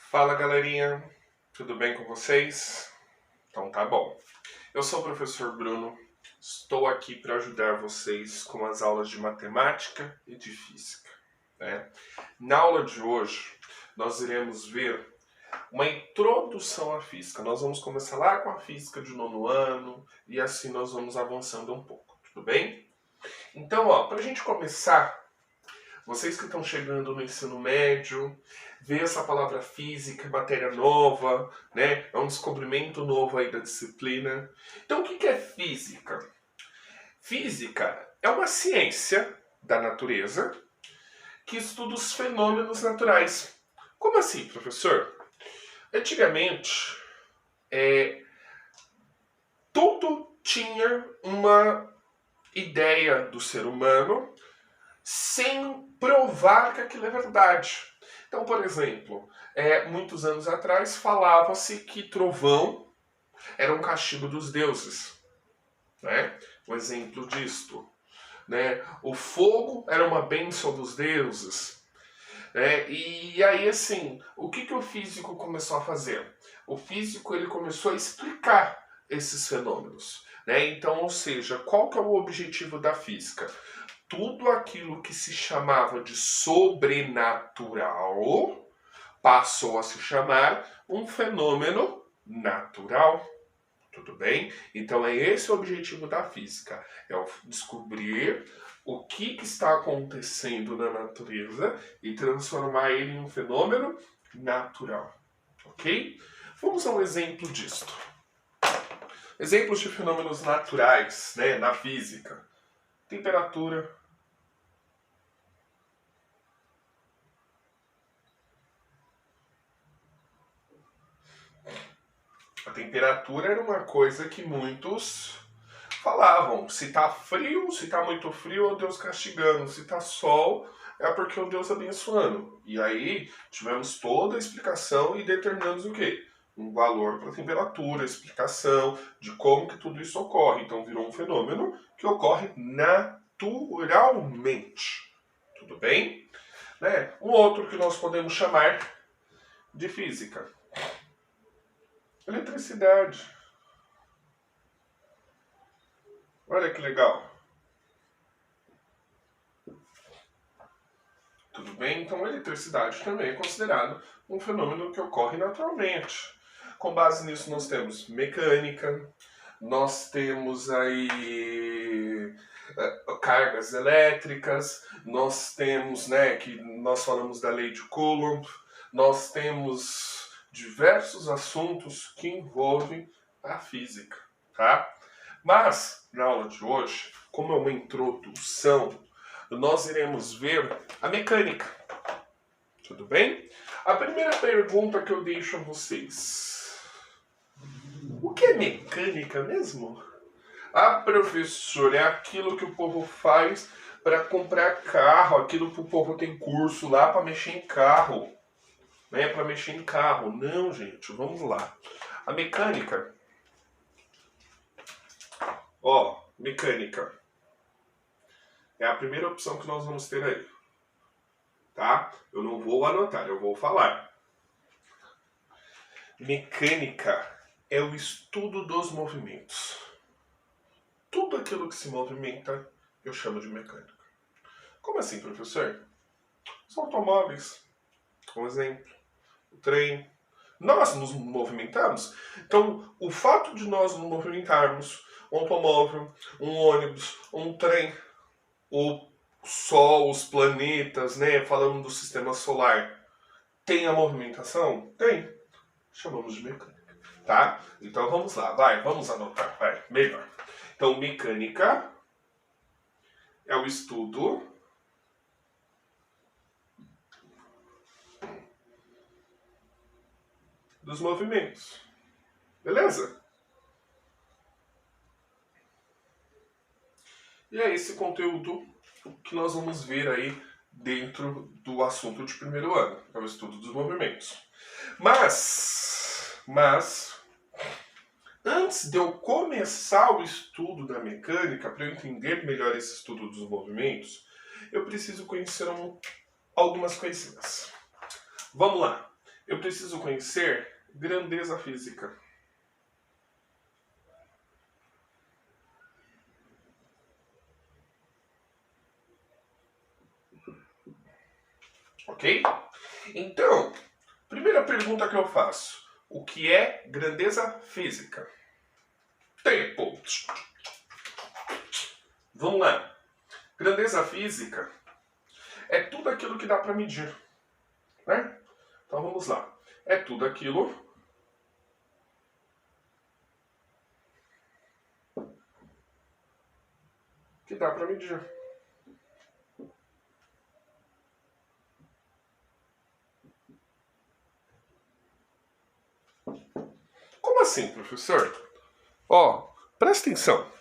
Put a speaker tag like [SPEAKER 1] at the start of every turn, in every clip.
[SPEAKER 1] Fala galerinha, tudo bem com vocês? Então tá bom. Eu sou o professor Bruno, estou aqui para ajudar vocês com as aulas de matemática e de física, né? Na aula de hoje, nós iremos ver uma introdução à física. Nós vamos começar lá com a física de nono ano e assim nós vamos avançando um pouco, tudo bem? Então, para a gente começar, vocês que estão chegando no ensino médio, ver essa palavra física, matéria nova, né? É um descobrimento novo aí da disciplina. Então, o que é física? Física é uma ciência da natureza que estuda os fenômenos naturais. Como assim, professor? Antigamente, tudo tinha uma ideia do ser humano sem provar que aquilo é verdade. Então, por exemplo, muitos anos atrás falava-se que trovão era um castigo dos deuses. Né? Um exemplo disto. Né? O fogo era uma bênção dos deuses. Né? E aí, assim, o que o físico começou a fazer? O físico ele começou a explicar esses fenômenos. Né? Então, ou seja, qual que é o objetivo da física? Tudo aquilo que se chamava de sobrenatural passou a se chamar um fenômeno natural. Tudo bem? Então é esse o objetivo da física, é descobrir o que está acontecendo na natureza e transformar ele em um fenômeno natural. Ok? Vamos a um exemplo disto. Exemplos de fenômenos naturais, né, na física. Temperatura. A temperatura era uma coisa que muitos falavam. Se tá frio, se tá muito frio, é o Deus castigando. Se tá sol, é porque é o Deus abençoando. E aí tivemos toda a explicação e determinamos o quê? Um valor para a temperatura, explicação de como que tudo isso ocorre. Então virou um fenômeno que ocorre naturalmente. Tudo bem? Né? Um outro que nós podemos chamar de física. Eletricidade. Olha que legal. Tudo bem? Então a eletricidade também é considerado um fenômeno que ocorre naturalmente. Com base nisso nós temos mecânica, nós temos aí cargas elétricas, nós temos, né, que nós falamos da lei de Coulomb, nós temos diversos assuntos que envolvem a física, tá? Mas, na aula de hoje, como é uma introdução, nós iremos ver a mecânica. Tudo bem? A primeira pergunta que eu deixo a vocês. O que é mecânica mesmo? Ah, professor, é aquilo que o povo faz para comprar carro, aquilo que o povo tem curso lá para mexer em carro. Né? Para mexer em carro. Não, gente, vamos lá. A mecânica. Mecânica. É a primeira opção que nós vamos ter aí. Tá? Eu não vou anotar, eu vou falar. Mecânica é o estudo dos movimentos. Tudo aquilo que se movimenta eu chamo de mecânica. Como assim, professor? Os automóveis, um exemplo, o trem. Nós nos movimentamos. Então, o fato de nós nos movimentarmos, um automóvel, um ônibus, um trem, o Sol, os planetas, né? Falando do sistema solar, tem a movimentação? Tem. Chamamos de mecânica, tá? Então vamos lá, vamos anotar, melhor. Então, mecânica é o estudo dos movimentos. Beleza? E é esse conteúdo que nós vamos ver aí dentro do assunto de primeiro ano, é o estudo dos movimentos. Mas, antes de eu começar o estudo da mecânica, para eu entender melhor esse estudo dos movimentos, eu preciso conhecer algumas coisinhas. Vamos lá. eu preciso conhecer grandeza física. Ok? Então, primeira pergunta que eu faço. O que é grandeza física? Tempo. Vamos lá. Grandeza física é tudo aquilo que dá para medir, né? Então vamos lá. É tudo aquilo que dá para medir. Como assim, professor? Ó, presta atenção.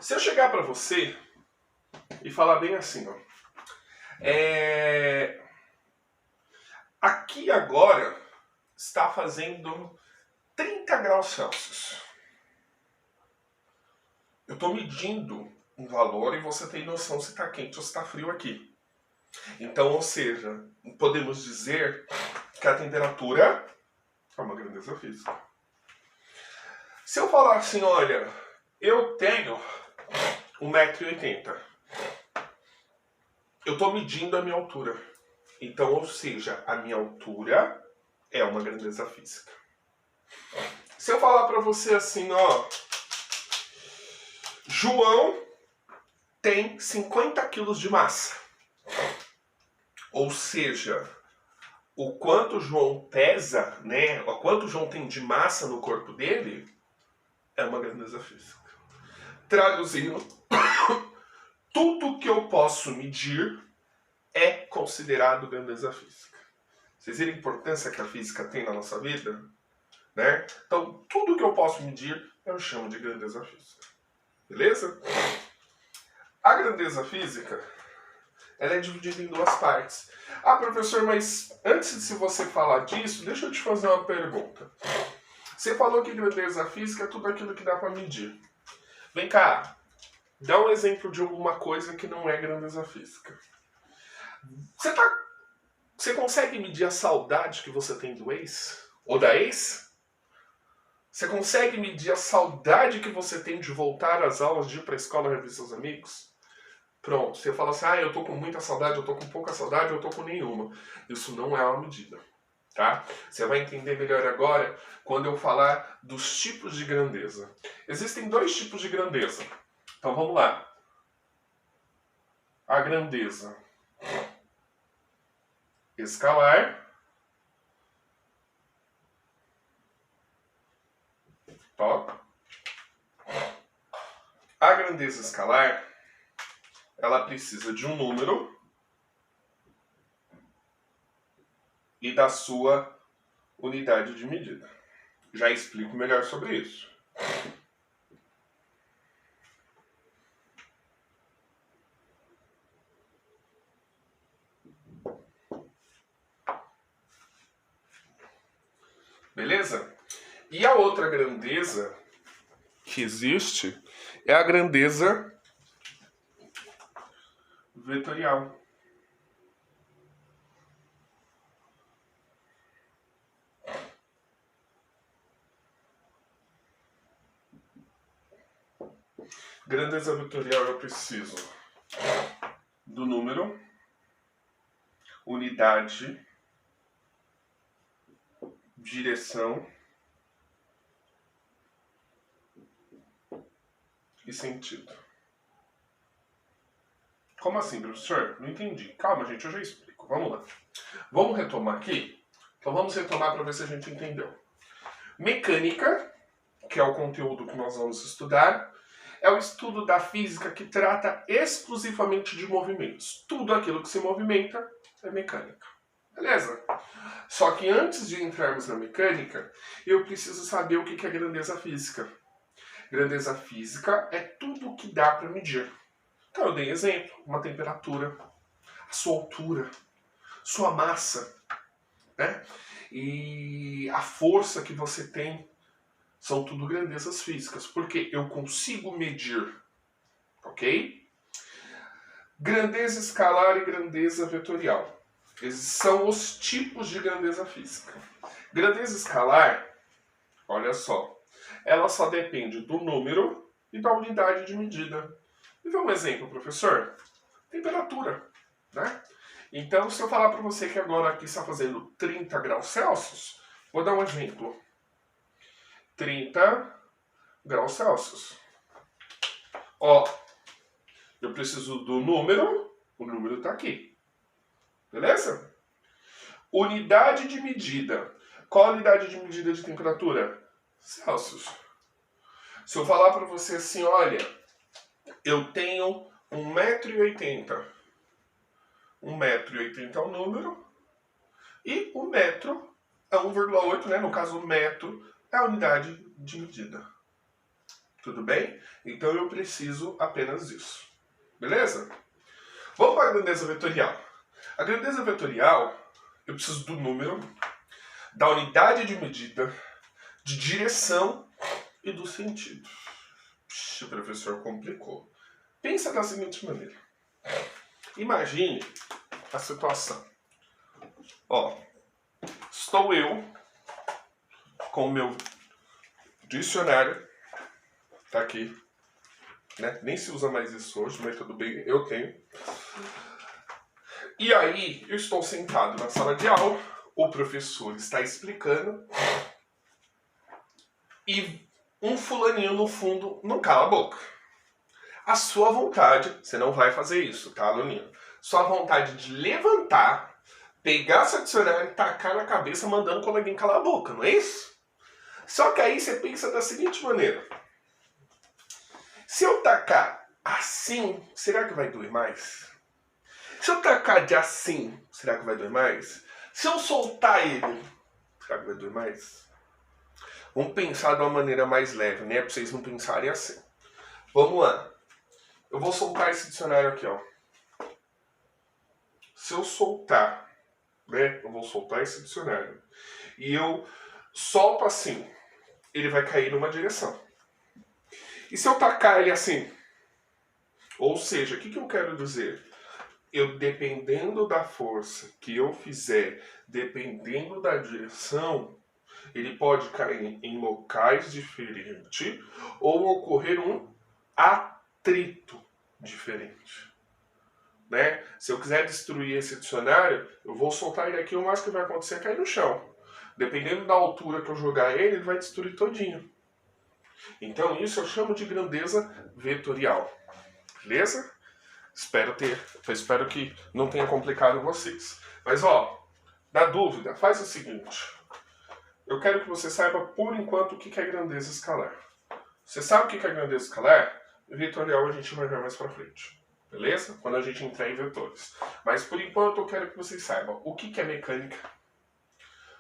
[SPEAKER 1] Se eu chegar para você e falar bem assim, ó. Aqui agora está fazendo 30 graus Celsius. Eu estou medindo um valor e você tem noção se está quente ou se está frio aqui. Então, ou seja, podemos dizer que a temperatura é uma grandeza física. Se eu falar assim, olha, eu tenho 1,80 m, eu estou medindo a minha altura. Então, ou seja, a minha altura é uma grandeza física. Se eu falar para você assim, ó, João tem 50 quilos de massa. Ou seja, o quanto João pesa, né? O quanto João tem de massa no corpo dele é uma grandeza física. Traduzindo, tudo que eu posso medir é considerado grandeza física. Vocês viram a importância que a física tem na nossa vida? Né? Então, tudo que eu posso medir eu chamo de grandeza física. Beleza? A grandeza física ela é dividida em duas partes. Ah, professor, mas antes de você falar disso, deixa eu te fazer uma pergunta. Você falou que grandeza física é tudo aquilo que dá para medir. Vem cá, dá um exemplo de alguma coisa que não é grandeza física. Você consegue medir a saudade que você tem do ex? Ou da ex? Você consegue medir a saudade que você tem de voltar às aulas, de ir para a escola rever seus amigos? Pronto, você fala assim, eu tô com muita saudade, eu tô com pouca saudade, eu tô com nenhuma. Isso não é uma medida, tá? Você vai entender melhor agora quando eu falar dos tipos de grandeza. Existem dois tipos de grandeza. Então vamos lá. A grandeza escalar. Top. A grandeza escalar, ela precisa de um número e da sua unidade de medida. Já explico melhor sobre isso. Beleza? E a outra grandeza que existe é a grandeza vetorial. Grandeza vetorial eu preciso do número, unidade, direção e sentido. Como assim, professor? Não entendi. Calma, gente, eu já explico. Vamos lá. Vamos retomar aqui? Então vamos retomar para ver se a gente entendeu. Mecânica, que é o conteúdo que nós vamos estudar, é o estudo da física que trata exclusivamente de movimentos. Tudo aquilo que se movimenta é mecânica. Beleza? Só que antes de entrarmos na mecânica, eu preciso saber o que é grandeza física. Grandeza física é tudo o que dá para medir. Então eu dei exemplo, uma temperatura, a sua altura, sua massa, né? E a força que você tem são tudo grandezas físicas, porque eu consigo medir, ok? Grandeza escalar e grandeza vetorial. Esses são os tipos de grandeza física. Grandeza escalar, olha só, ela só depende do número e da unidade de medida. E vê um exemplo, professor? Temperatura, né? Então, se eu falar para você que agora aqui está fazendo 30 graus Celsius, vou dar um exemplo. 30 graus Celsius. Ó, eu preciso do número, o número está aqui. Beleza? Unidade de medida. Qual a unidade de medida de temperatura? Celsius. Se eu falar para você assim, olha, eu tenho 1,80 m. 1,80 m é o número. E o metro é 1,8, né? No caso, o metro é a unidade de medida. Tudo bem? Então eu preciso apenas disso. Beleza? Vamos para a grandeza vetorial. A grandeza vetorial, eu preciso do número, da unidade de medida, de direção e do sentido. Puxa, professor, complicou. Pensa da seguinte maneira. Imagine a situação. Ó, estou eu com o meu dicionário. Tá aqui. Né? Nem se usa mais isso hoje, mas tudo bem, eu tenho. E aí, eu estou sentado na sala de aula, o professor está explicando e um fulaninho no fundo não cala a boca. A sua vontade, você não vai fazer isso, tá, aluninho? Sua vontade de levantar, pegar seu dicionário e tacar na cabeça mandando o coleguinha calar a boca, não é isso? Só que aí você pensa da seguinte maneira. Se eu tacar assim, será que vai doer mais? Se eu tacar de assim, será que vai doer mais? Se eu soltar ele, será que vai doer mais? Vamos pensar de uma maneira mais leve, né? Para vocês não pensarem assim. Vamos lá. Eu vou soltar esse dicionário aqui, ó. Se eu soltar, né? Eu vou soltar esse dicionário. E eu solto assim, ele vai cair numa direção. E se eu tacar ele assim? Ou seja, o que eu quero dizer? Eu, dependendo da força que eu fizer, dependendo da direção, ele pode cair em locais diferentes ou ocorrer um atrito diferente. Né? Se eu quiser destruir esse dicionário, eu vou soltar ele aqui, o mais que vai acontecer é cair no chão. Dependendo da altura que eu jogar ele, ele vai destruir todinho. Então isso eu chamo de grandeza vetorial. Beleza? Espero que não tenha complicado vocês. Mas ó, na dúvida, faz o seguinte. Eu quero que você saiba por enquanto o que é grandeza escalar. Você sabe o que é grandeza escalar? Vetorial a gente vai ver mais pra frente. Beleza? Quando a gente entrar em vetores. Mas por enquanto eu quero que vocês saibam o que é mecânica,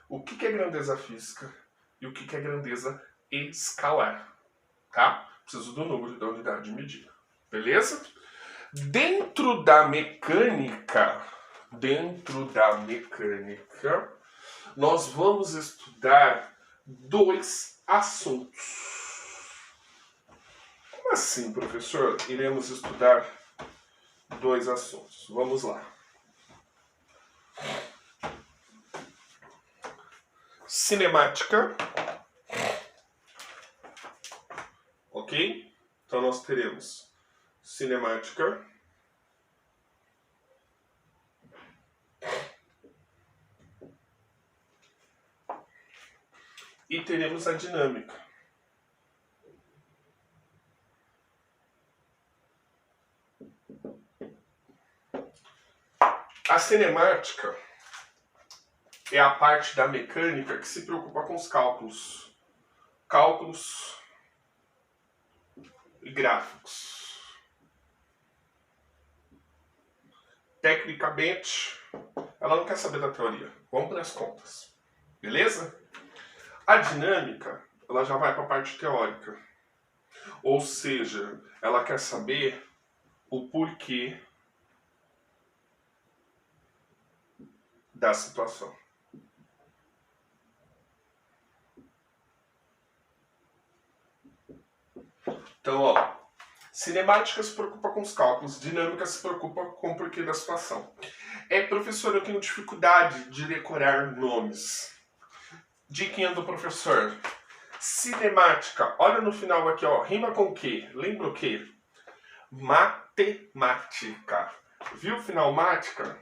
[SPEAKER 1] o que é grandeza física e o que é grandeza escalar. Tá? Preciso do número da unidade de medida. Beleza? Dentro da mecânica, nós vamos estudar dois assuntos. Como assim, professor? Iremos estudar dois assuntos. Vamos lá. Cinemática. Ok? Então nós teremos cinemática. E teremos a dinâmica. A cinemática é a parte da mecânica que se preocupa com os cálculos. Cálculos e gráficos. Tecnicamente, ela não quer saber da teoria. Vamos para as contas. Beleza? A dinâmica, ela já vai para a parte teórica. Ou seja, ela quer saber o porquê da situação. Então, ó, Cinemática se preocupa com os cálculos, dinâmica se preocupa com o porquê da situação. Professor, eu tenho dificuldade de decorar nomes. Diquinha do professor. Cinemática, olha no final aqui, ó, rima com o quê? Lembra o quê? Matemática. Viu o final mática?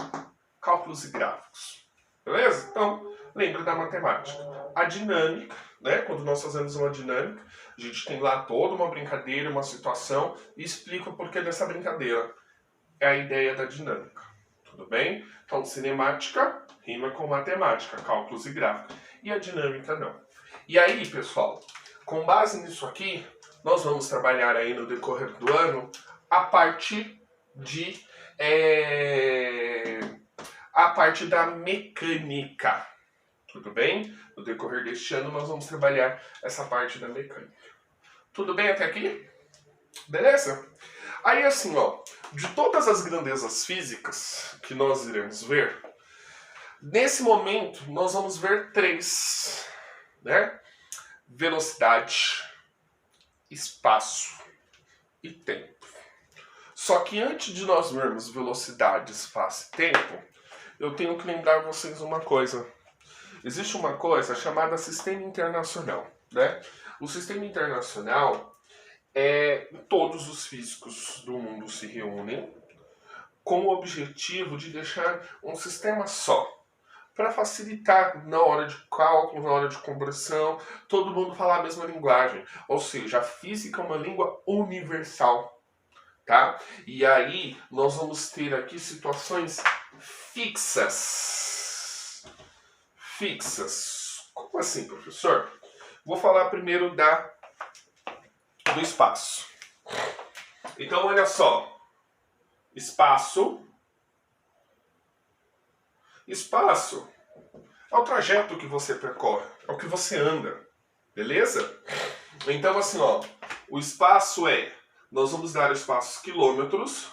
[SPEAKER 1] Cálculos e gráficos. Beleza? Então, lembra da matemática. A dinâmica, né? Quando nós fazemos uma dinâmica, a gente tem lá toda uma brincadeira, uma situação e explica o porquê dessa brincadeira. É a ideia da dinâmica. Tudo bem? Então, cinemática rima com matemática, cálculos e gráficos. E a dinâmica não. E aí, pessoal, com base nisso aqui, nós vamos trabalhar aí no decorrer do ano a parte da mecânica. Tudo bem? No decorrer deste ano, nós vamos trabalhar essa parte da mecânica. Tudo bem até aqui? Beleza? Aí assim, ó, de todas as grandezas físicas que nós iremos ver, nesse momento nós vamos ver 3, né? Velocidade, espaço e tempo. Só que antes de nós vermos velocidade, espaço e tempo, eu tenho que lembrar vocês uma coisa. Existe uma coisa chamada Sistema Internacional, né? O Sistema Internacional todos os físicos do mundo se reúnem com o objetivo de deixar um sistema só, para facilitar na hora de cálculo, na hora de conversão, todo mundo falar a mesma linguagem. Ou seja, a física é uma língua universal, tá? E aí nós vamos ter aqui situações fixas. Fixas. Como assim, professor? Vou falar primeiro do espaço. Então, olha só. Espaço. Espaço é o trajeto que você percorre, é o que você anda, beleza? Então, assim, ó, o espaço nós vamos dar espaços quilômetros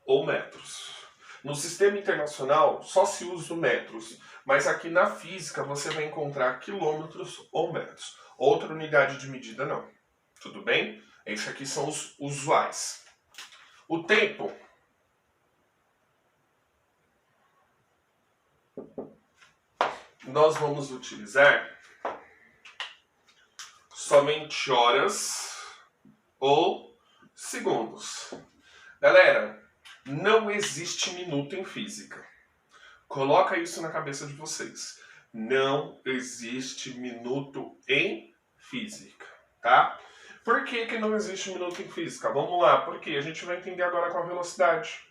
[SPEAKER 1] ou metros. No sistema internacional só se usa o metros, mas aqui na física você vai encontrar quilômetros ou metros. Outra unidade de medida não. Tudo bem? Esses aqui são os usuais. O tempo. Nós vamos utilizar somente horas ou segundos. Galera, não existe minuto em física. Coloca isso na cabeça de vocês. Não existe minuto em física, tá? Por que não existe minuto em física? Vamos lá, porque a gente vai entender agora com a velocidade.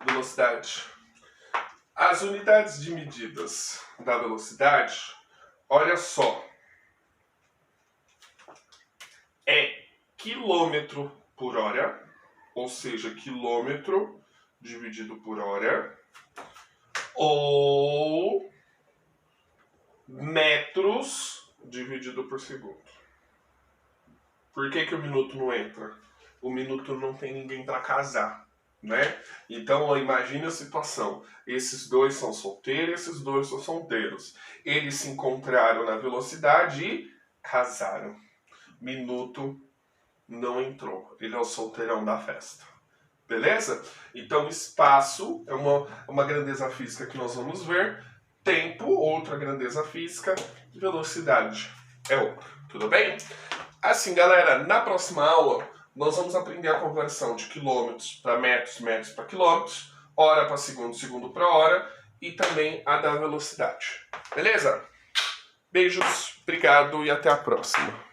[SPEAKER 1] Velocidade. As unidades de medidas da velocidade, olha só, é quilômetro por hora, ou seja, quilômetro dividido por hora, ou metros dividido por segundo. Por que o minuto não entra? O minuto não tem ninguém para casar, né? Então, imagine a situação. Esses dois são solteiros, esses dois são solteiros. Eles se encontraram na velocidade e casaram. Minuto não entrou. Ele é o solteirão da festa. Beleza? Então, espaço é uma grandeza física que nós vamos ver. Tempo, outra grandeza física. Velocidade é outra. Tudo bem? Assim, galera, na próxima aula, nós vamos aprender a conversão de quilômetros para metros, metros para quilômetros, hora para segundo, segundo para hora e também a da velocidade. Beleza? Beijos, obrigado e até a próxima.